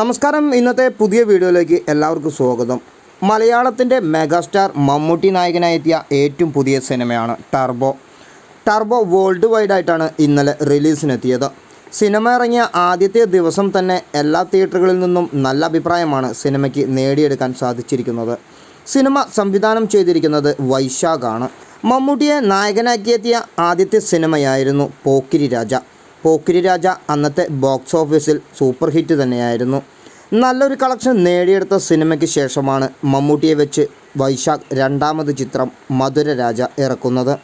നമസ്കാരം. ഇന്നത്തെ പുതിയ വീഡിയോയിലേക്ക് എല്ലാവർക്കും സ്വാഗതം. മലയാളത്തിൻ്റെ മെഗാസ്റ്റാർ മമ്മൂട്ടി നായകനായെത്തിയ ഏറ്റവും പുതിയ സിനിമയാണ് ടർബോ വേൾഡ് വൈഡായിട്ടാണ് ഇന്നലെ റിലീസിനെത്തിയത്. സിനിമ ഇറങ്ങിയ ആദ്യത്തെ ദിവസം തന്നെ എല്ലാ തിയേറ്ററുകളിൽ നിന്നും നല്ല അഭിപ്രായമാണ് സിനിമയ്ക്ക് നേടിയെടുക്കാൻ സാധിച്ചിരിക്കുന്നത്. സിനിമ സംവിധാനം ചെയ്തിരിക്കുന്നത് വൈശാഖാണ്. മമ്മൂട്ടിയെ നായകനാക്കിയെത്തിയ ആദ്യത്തെ സിനിമയായിരുന്നു പോക്കിരി രാജ അന്നത്തെ ബോക്സ് ഓഫീസിൽ സൂപ്പർ ഹിറ്റ് തന്നെയായിരുന്നു. നല്ലൊരു കളക്ഷൻ നേടിയെടുത്ത സിനിമയ്ക്ക് ശേഷമാണ് മമ്മൂട്ടിയെ വെച്ച് വൈശാഖ് രണ്ടാമത് ചിത്രം മധുരരാജ ഇറക്കുന്നത്.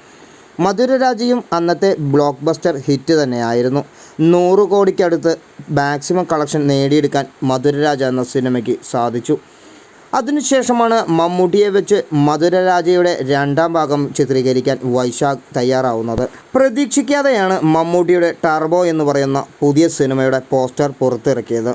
മധുരരാജയും അന്നത്തെ ബ്ലോക്ക് ബസ്റ്റർ ഹിറ്റ് തന്നെയായിരുന്നു. 100 കോടിക്കടുത്ത് മാക്സിമം കളക്ഷൻ നേടിയെടുക്കാൻ മധുരരാജ എന്ന സിനിമയ്ക്ക് സാധിച്ചു. അതിനുശേഷമാണ് മമ്മൂട്ടിയെ വെച്ച് മധുരരാജയുടെ രണ്ടാം ഭാഗം ചിത്രീകരിക്കാൻ വൈശാഖ് തയ്യാറാവുന്നത്. പ്രതീക്ഷിക്കാതെയാണ് മമ്മൂട്ടിയുടെ ടർബോ എന്ന് പറയുന്ന പുതിയ സിനിമയുടെ പോസ്റ്റർ പുറത്തിറക്കിയത്.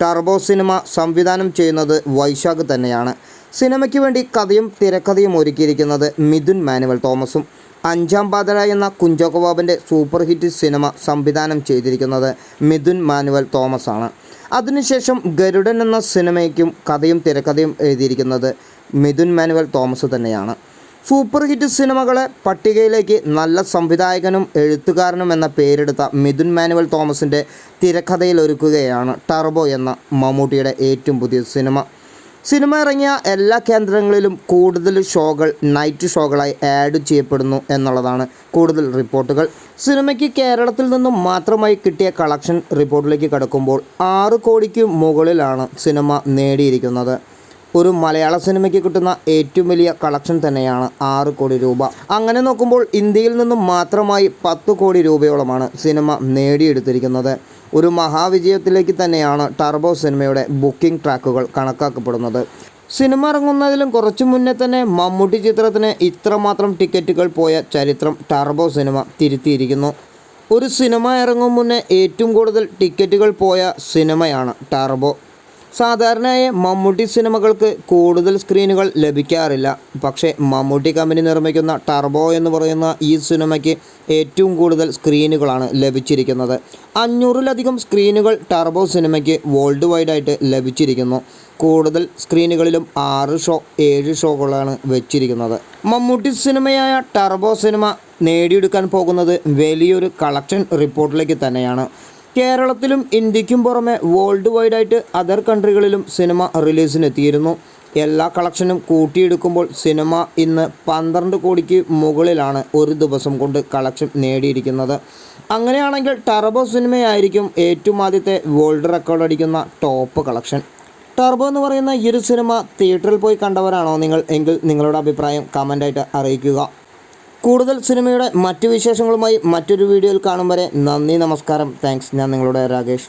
ടർബോ സിനിമ സംവിധാനം ചെയ്യുന്നത് വൈശാഖ് തന്നെയാണ്. സിനിമയ്ക്ക് വേണ്ടി കഥയും തിരക്കഥയും ഒരുക്കിയിരിക്കുന്നത് മിഥുൻ മാനുവൽ തോമസും. 5-ാം പാതിര എന്ന കുഞ്ചാക്കോ ബോബൻ്റെ സൂപ്പർ ഹിറ്റ് സിനിമ സംവിധാനം ചെയ്തിരിക്കുന്നത് മിഥുൻ മാനുവൽ തോമസാണ്. അതിനുശേഷം ഗരുഡൻ എന്ന സിനിമയ്ക്കും കഥയും തിരക്കഥയും എഴുതിയിരിക്കുന്നത് മിഥുൻ മാനുവൽ തോമസ് തന്നെയാണ്. സൂപ്പർ ഹിറ്റ് സിനിമകളെ പട്ടികയിലേക്ക് നല്ല സംവിധായകനും എഴുത്തുകാരനും എന്ന പേരെടുത്ത മിഥുൻ മാനുവൽ തോമസിൻ്റെ തിരക്കഥയിൽ ഒരുക്കുകയാണ് ടർബോ എന്ന മമ്മൂട്ടിയുടെ ഏറ്റവും പുതിയ സിനിമ ഇറങ്ങിയ എല്ലാ കേന്ദ്രങ്ങളിലും കൂടുതൽ ഷോകൾ നൈറ്റ് ഷോകളായി ആഡ് ചെയ്യപ്പെടുന്നു എന്നുള്ളതാണ് കൂടുതൽ റിപ്പോർട്ടുകൾ. സിനിമയ്ക്ക് കേരളത്തിൽ നിന്നും മാത്രമായി കിട്ടിയ കളക്ഷൻ റിപ്പോർട്ടിലേക്ക് കടക്കുമ്പോൾ 6 കോടിക്ക് മുകളിലാണ് സിനിമ നേടിയിരിക്കുന്നത്. ഒരു മലയാള സിനിമയ്ക്ക് കിട്ടുന്ന ഏറ്റവും വലിയ കളക്ഷൻ തന്നെയാണ് 6 കോടി രൂപ. അങ്ങനെ നോക്കുമ്പോൾ ഇന്ത്യയിൽ നിന്നും മാത്രമായി 10 കോടി രൂപയോളമാണ് സിനിമ നേടിയെടുത്തിരിക്കുന്നത്. ഒരു മഹാവിജയത്തിലേക്ക് തന്നെയാണ് ടർബോ സിനിമയുടെ ബുക്കിംഗ് ട്രാക്കുകൾ കണക്കാക്കപ്പെടുന്നത്. സിനിമ ഇറങ്ങുന്നതിലും കുറച്ചു മുന്നേ തന്നെ മമ്മൂട്ടി ചിത്രത്തിന് ഇത്രമാത്രം ടിക്കറ്റുകൾ പോയ ചരിത്രം ടർബോ സിനിമ തിരുത്തിയിരിക്കുന്നു. ഒരു സിനിമ ഇറങ്ങും മുന്നേ ഏറ്റവും കൂടുതൽ ടിക്കറ്റുകൾ പോയ സിനിമയാണ് ടർബോ. സാധാരണയായി മമ്മൂട്ടി സിനിമകൾക്ക് കൂടുതൽ സ്ക്രീനുകൾ ലഭിക്കാറില്ല. പക്ഷേ മമ്മൂട്ടി കമ്പനി നിർമ്മിക്കുന്ന ടർബോ എന്ന് പറയുന്ന ഈ സിനിമയ്ക്ക് ഏറ്റവും കൂടുതൽ സ്ക്രീനുകളാണ് ലഭിച്ചിരിക്കുന്നത്. 500-ലധികം സ്ക്രീനുകൾ ടർബോ സിനിമയ്ക്ക് വേൾഡ് വൈഡായിട്ട് ലഭിച്ചിരിക്കുന്നു. കൂടുതൽ സ്ക്രീനുകളിലും 7 ഷോകളാണ് വെച്ചിരിക്കുന്നത്. മമ്മൂട്ടി സിനിമയായ ടർബോ സിനിമ നേടിയെടുക്കാൻ പോകുന്നത് വലിയൊരു കളക്ഷൻ റിപ്പോർട്ടിലേക്ക് തന്നെയാണ്. കേരളത്തിലും ഇന്ത്യക്കും പുറമെ വേൾഡ് വൈഡായിട്ട് അതർ കൺട്രികളിലും സിനിമ റിലീസിനെത്തിയിരുന്നു. എല്ലാ കളക്ഷനും കൂട്ടിയെടുക്കുമ്പോൾ സിനിമ ഇന്ന് 12 കോടിക്ക് മുകളിലാണ് ഒരു ദിവസം കൊണ്ട് കളക്ഷൻ നേടിയിരിക്കുന്നത്. അങ്ങനെയാണെങ്കിൽ ടർബോ സിനിമയായിരിക്കും ഏറ്റവും ആദ്യത്തെ വേൾഡ് റെക്കോർഡ് അടിക്കുന്ന ടോപ്പ് കളക്ഷൻ. ടർബോ എന്ന് പറയുന്ന ഈ ഒരു സിനിമ തിയേറ്ററിൽ പോയി കണ്ടവരാണോ നിങ്ങൾ എങ്കിൽ നിങ്ങളുടെ അഭിപ്രായം കമൻ്റായിട്ട് അറിയിക്കുക. കൂടുതൽ സിനിമയുടെ മറ്റു വിശേഷങ്ങളുമായി മറ്റൊരു വീഡിയോയിൽ കാണും വരെ നന്ദി, നമസ്കാരം. താങ്ക്സ്. ഞാൻ നിങ്ങളുടെ രാകേഷ്.